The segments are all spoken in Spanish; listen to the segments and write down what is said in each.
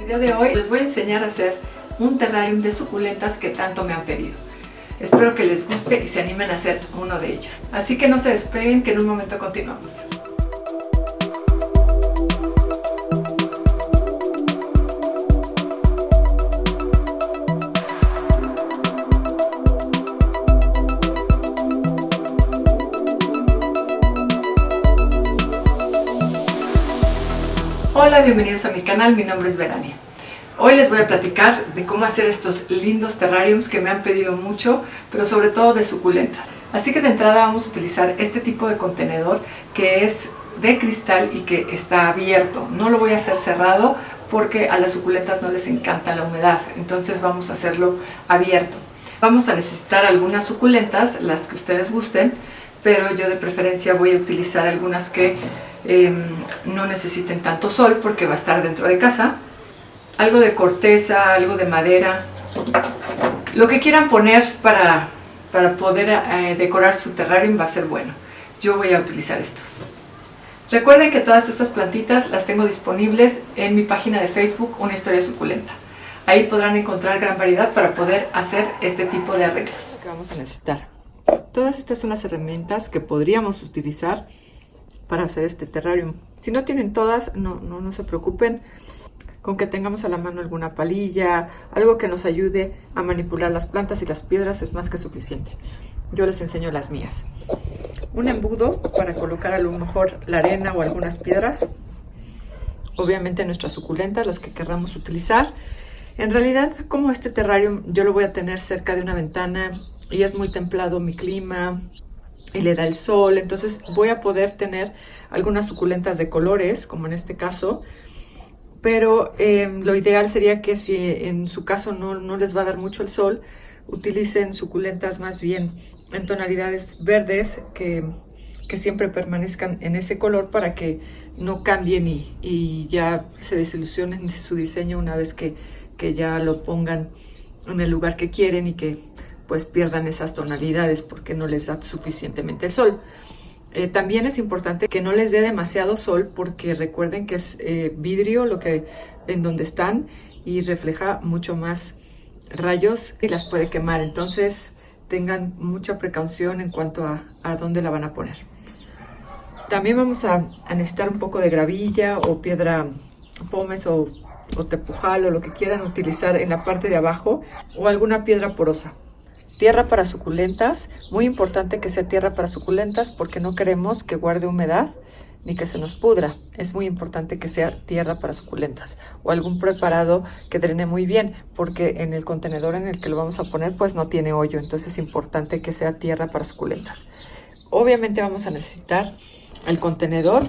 video de hoy les voy a enseñar a hacer un terrarium de suculentas que tanto me han pedido. Espero que les guste y se animen a hacer uno de ellos. Así que no se despeguen, que en un momento continuamos. Hola, bienvenidos a mi canal, mi nombre es Verania. Hoy les voy a platicar de cómo hacer estos lindos terrariums que me han pedido mucho, pero sobre todo de suculentas. Así que de entrada vamos a utilizar este tipo de contenedor que es de cristal y que está abierto. No lo voy a hacer cerrado porque a las suculentas no les encanta la humedad, entonces vamos a hacerlo abierto. Vamos a necesitar algunas suculentas, las que ustedes gusten, pero yo de preferencia voy a utilizar algunas que no necesiten tanto sol porque va a estar dentro de casa. Algo de corteza, algo de madera, lo que quieran poner para poder decorar su terrarium va a ser bueno. Yo voy a utilizar estos. Recuerden que todas estas plantitas las tengo disponibles en mi página de Facebook, Una Historia Suculenta. Ahí podrán encontrar gran variedad para poder hacer este tipo de arreglos. ¿Qué vamos a necesitar? Todas estas son las herramientas que podríamos utilizar para hacer este terrarium. Si no tienen todas, no se preocupen. Con que tengamos a la mano alguna palilla, algo que nos ayude a manipular las plantas y las piedras es más que suficiente. Yo les enseño las mías. Un embudo para colocar a lo mejor la arena o algunas piedras. Obviamente nuestras suculentas, las que querramos utilizar. En realidad, como este terrarium yo lo voy a tener cerca de una ventana y es muy templado mi clima y le da el sol, entonces voy a poder tener algunas suculentas de colores, como en este caso. Pero lo ideal sería que si en su caso no les va a dar mucho el sol, utilicen suculentas más bien en tonalidades verdes que siempre permanezcan en ese color para que no cambien y ya se desilusionen de su diseño una vez que ya lo pongan en el lugar que quieren y que pues pierdan esas tonalidades porque no les da suficientemente el sol. También es importante que no les dé demasiado sol porque recuerden que es vidrio en donde están y refleja mucho más rayos y las puede quemar. Entonces tengan mucha precaución en cuanto a dónde la van a poner. También vamos a necesitar un poco de gravilla o piedra pómez o tepujal o lo que quieran utilizar en la parte de abajo o alguna piedra porosa. Tierra para suculentas, muy importante que sea tierra para suculentas porque no queremos que guarde humedad ni que se nos pudra. Es muy importante que sea tierra para suculentas o algún preparado que drene muy bien porque en el contenedor en el que lo vamos a poner pues no tiene hoyo, entonces es importante que sea tierra para suculentas. Obviamente vamos a necesitar el contenedor.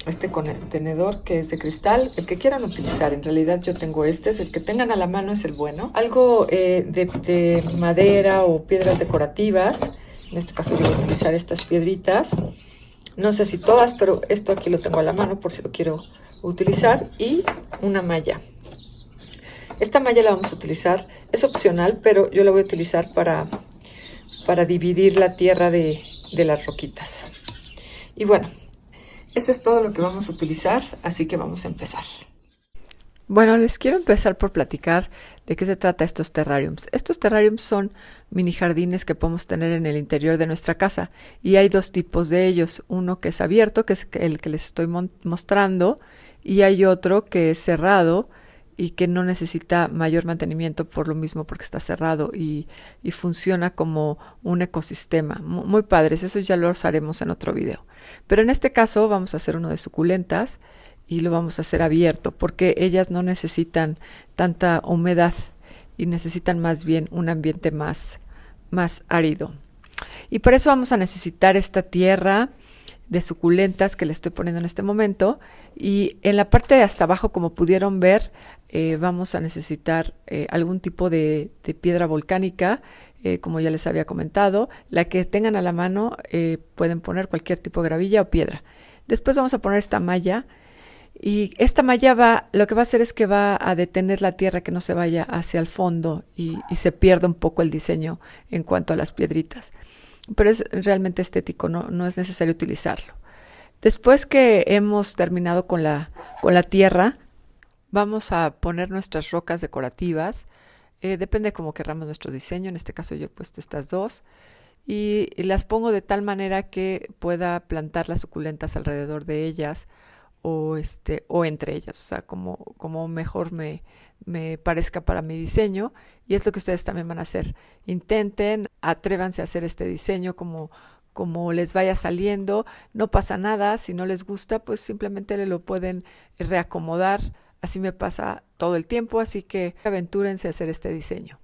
Este contenedor que es de cristal, el que quieran utilizar, en realidad yo tengo este, es el que tengan a la mano es el bueno. Algo de madera o piedras decorativas, en este caso yo voy a utilizar estas piedritas, no sé si todas, pero esto aquí lo tengo a la mano por si lo quiero utilizar, y una malla. Esta malla la vamos a utilizar, es opcional, pero yo la voy a utilizar para dividir la tierra de las roquitas. Y bueno, eso es todo lo que vamos a utilizar, así que vamos a empezar. Bueno, les quiero empezar por platicar de qué se trata estos terrariums. Estos terrariums son mini jardines que podemos tener en el interior de nuestra casa y hay dos tipos de ellos. Uno que es abierto, que es el que les estoy mostrando, y hay otro que es cerrado y que no necesita mayor mantenimiento por lo mismo porque está cerrado y funciona como un ecosistema. Muy padres, eso ya los haremos en otro video. Pero en este caso vamos a hacer uno de suculentas y lo vamos a hacer abierto porque ellas no necesitan tanta humedad y necesitan más bien un ambiente más árido. Y por eso vamos a necesitar esta tierra de suculentas que le estoy poniendo en este momento, y en la parte de hasta abajo, como pudieron ver, vamos a necesitar algún tipo de piedra volcánica, como ya les había comentado. La que tengan a la mano, pueden poner cualquier tipo de gravilla o piedra. Después vamos a poner esta malla, y esta malla lo que va a hacer es que va a detener la tierra que no se vaya hacia el fondo y se pierda un poco el diseño en cuanto a las piedritas. Pero es realmente estético, no es necesario utilizarlo. Después que hemos terminado con la tierra, Vamos a poner nuestras rocas decorativas. Depende cómo querramos nuestro diseño. En este caso yo he puesto estas dos. Y las pongo de tal manera que pueda plantar las suculentas alrededor de ellas o entre ellas, o sea, como mejor me parezca para mi diseño. Y es lo que ustedes también van a hacer. Intenten, atrévanse a hacer este diseño como les vaya saliendo. No pasa nada, si no les gusta, pues simplemente lo pueden reacomodar. Así me pasa todo el tiempo, así que aventúrense a hacer este diseño.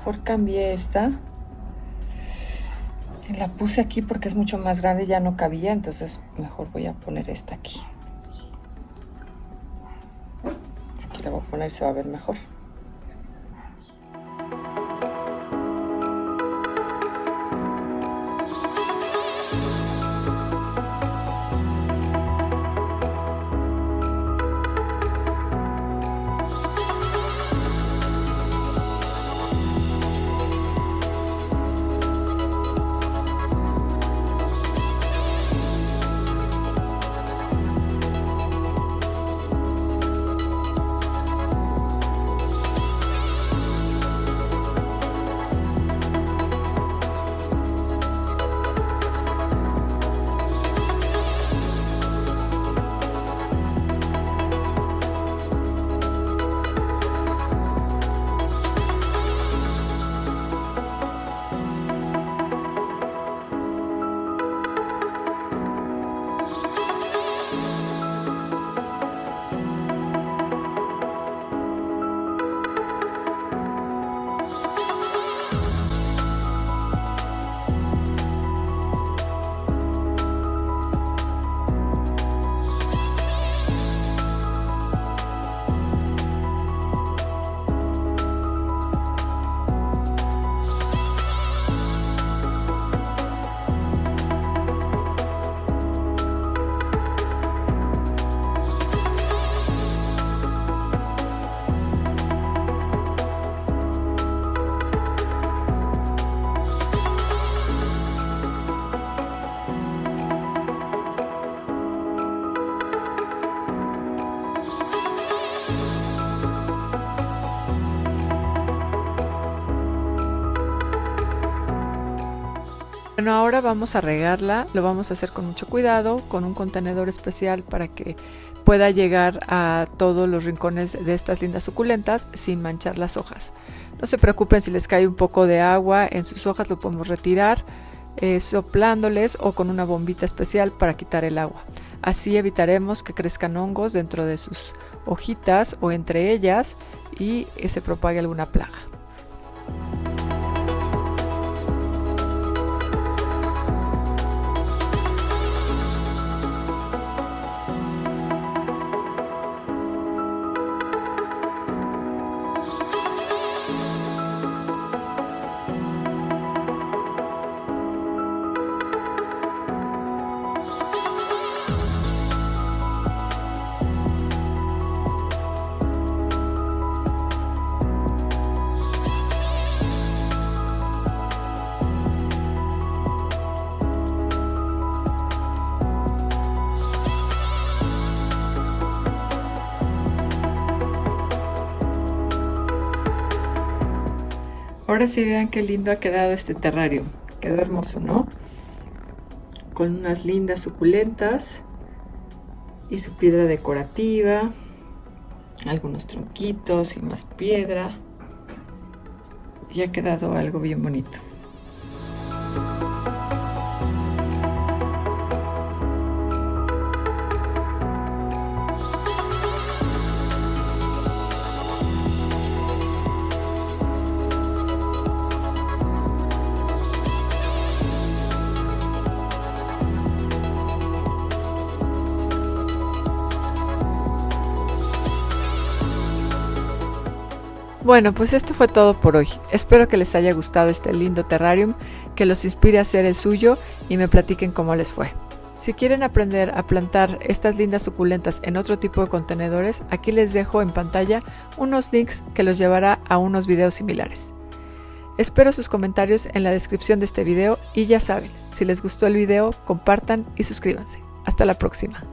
Mejor cambié esta. La puse aquí porque es mucho más grande, ya no cabía, entonces mejor voy a poner esta aquí. Aquí la voy a poner, se va a ver mejor. Bueno, ahora vamos a regarla, lo vamos a hacer con mucho cuidado, con un contenedor especial para que pueda llegar a todos los rincones de estas lindas suculentas sin manchar las hojas. No se preocupen si les cae un poco de agua en sus hojas, lo podemos retirar soplándoles o con una bombita especial para quitar el agua. Así evitaremos que crezcan hongos dentro de sus hojitas o entre ellas y se propague alguna plaga. Ahora sí vean qué lindo ha quedado este terrario. Quedó hermoso, ¿no? Con unas lindas suculentas y su piedra decorativa, algunos tronquitos y más piedra. Y ha quedado algo bien bonito. Bueno, pues esto fue todo por hoy. Espero que les haya gustado este lindo terrarium, que los inspire a hacer el suyo y me platiquen cómo les fue. Si quieren aprender a plantar estas lindas suculentas en otro tipo de contenedores, aquí les dejo en pantalla unos links que los llevará a unos videos similares. Espero sus comentarios en la descripción de este video y ya saben, si les gustó el video, compartan y suscríbanse. Hasta la próxima.